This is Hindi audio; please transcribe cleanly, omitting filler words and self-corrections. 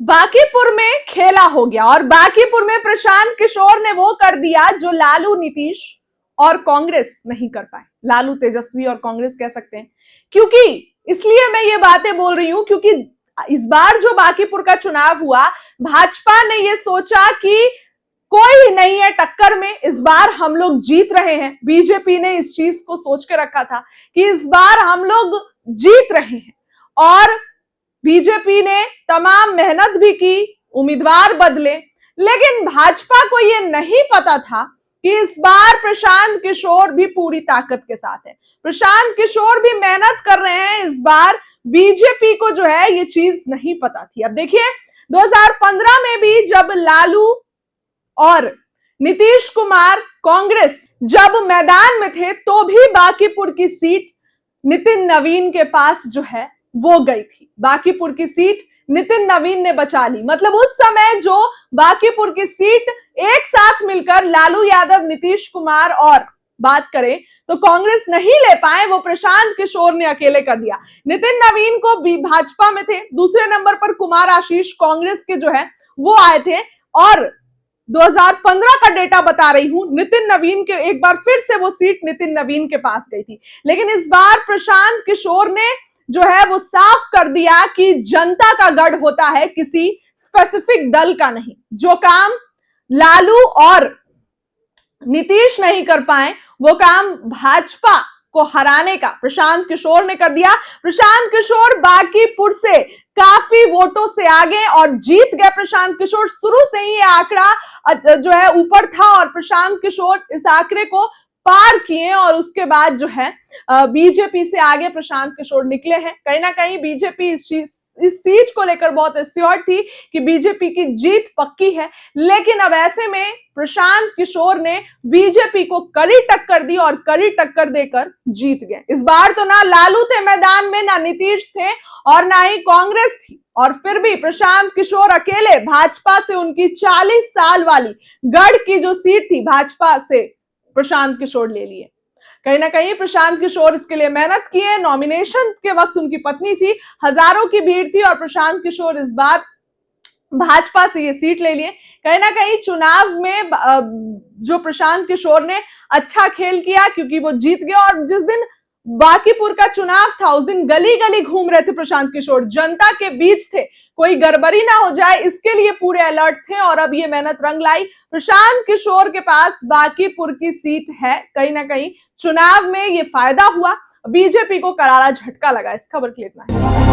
बांकीपुर में खेला हो गया और बांकीपुर में प्रशांत किशोर ने वो कर दिया जो लालू, नीतीश और कांग्रेस नहीं कर पाए। लालू, तेजस्वी और कांग्रेस कह सकते हैं, क्योंकि इसलिए मैं ये बातें बोल रही हूं क्योंकि इस बार जो बांकीपुर का चुनाव हुआ, भाजपा ने ये सोचा कि कोई नहीं है टक्कर में, इस बार हम लोग जीत रहे हैं। बीजेपी ने इस चीज को सोच के रखा था कि इस बार हम लोग जीत रहे हैं और बीजेपी ने तमाम मेहनत भी की, उम्मीदवार बदले, लेकिन भाजपा को यह नहीं पता था कि इस बार प्रशांत किशोर भी पूरी ताकत के साथ है। प्रशांत किशोर भी मेहनत कर रहे हैं। इस बार बीजेपी को जो है ये चीज नहीं पता थी। अब देखिए 2015 में भी जब लालू और नीतीश कुमार, कांग्रेस जब मैदान में थे तो भी बांकीपुर की सीट नितिन नवीन के पास जो है वो गई थी। बांकीपुर की सीट नितिन नवीन ने बचा ली। मतलब उस समय जो बांकीपुर की सीट एक साथ मिलकर लालू यादव, नीतीश कुमार और बात करें तो कांग्रेस नहीं ले पाए, वो प्रशांत किशोर ने अकेले कर दिया। नितिन नवीन को भी भाजपा में थे, दूसरे नंबर पर कुमार आशीष कांग्रेस के जो है वो आए थे और 2015 का डेटा बता रही हूं, नितिन नवीन के एक बार फिर से वो सीट नितिन नवीन के पास गई थी। लेकिन इस बार प्रशांत किशोर ने जो है वो साफ कर दिया कि जनता का गढ़ होता है, किसी स्पेसिफिक दल का नहीं। जो काम लालू और नीतीश नहीं कर पाए वो काम भाजपा को हराने का प्रशांत किशोर ने कर दिया। प्रशांत किशोर बांकीपुर से काफी वोटों से आगे और जीत गए। प्रशांत किशोर शुरू से ही आंकड़ा जो है ऊपर था और प्रशांत किशोर इस आंकड़े को पार किए और उसके बाद जो है बीजेपी से आगे प्रशांत किशोर निकले हैं। कहीं ना कहीं बीजेपी इस सीट को लेकर बहुत एश्योर थी कि बीजेपी की जीत पक्की है, लेकिन अब ऐसे में प्रशांत किशोर ने बीजेपी को कड़ी टक्कर दी और कड़ी टक्कर देकर जीत गए। इस बार तो ना लालू थे मैदान में, ना नीतीश थे और ना ही कांग्रेस थी, और फिर भी प्रशांत किशोर अकेले भाजपा से उनकी 40 साल वाली गढ़ की जो सीट थी भाजपा से प्रशांत किशोर ले लिए। कहीं ना कहीं प्रशांत किशोर इसके लिए मेहनत किए। नॉमिनेशन के वक्त उनकी पत्नी थी, हजारों की भीड़ थी और प्रशांत किशोर इस बार भाजपा से ये सीट ले लिए। कहीं ना कहीं चुनाव में जो प्रशांत किशोर ने अच्छा खेल किया क्योंकि वो जीत गए और जिस दिन बांकीपुर का चुनाव था उस दिन गली गली घूम रहे थे प्रशांत किशोर, जनता के बीच थे, कोई गड़बड़ी ना हो जाए इसके लिए पूरे अलर्ट थे और अब ये मेहनत रंग लाई। प्रशांत किशोर के पास बांकीपुर की सीट है। कहीं ना कहीं चुनाव में ये फायदा हुआ, बीजेपी को करारा झटका लगा। इस खबर के लिए इतना है।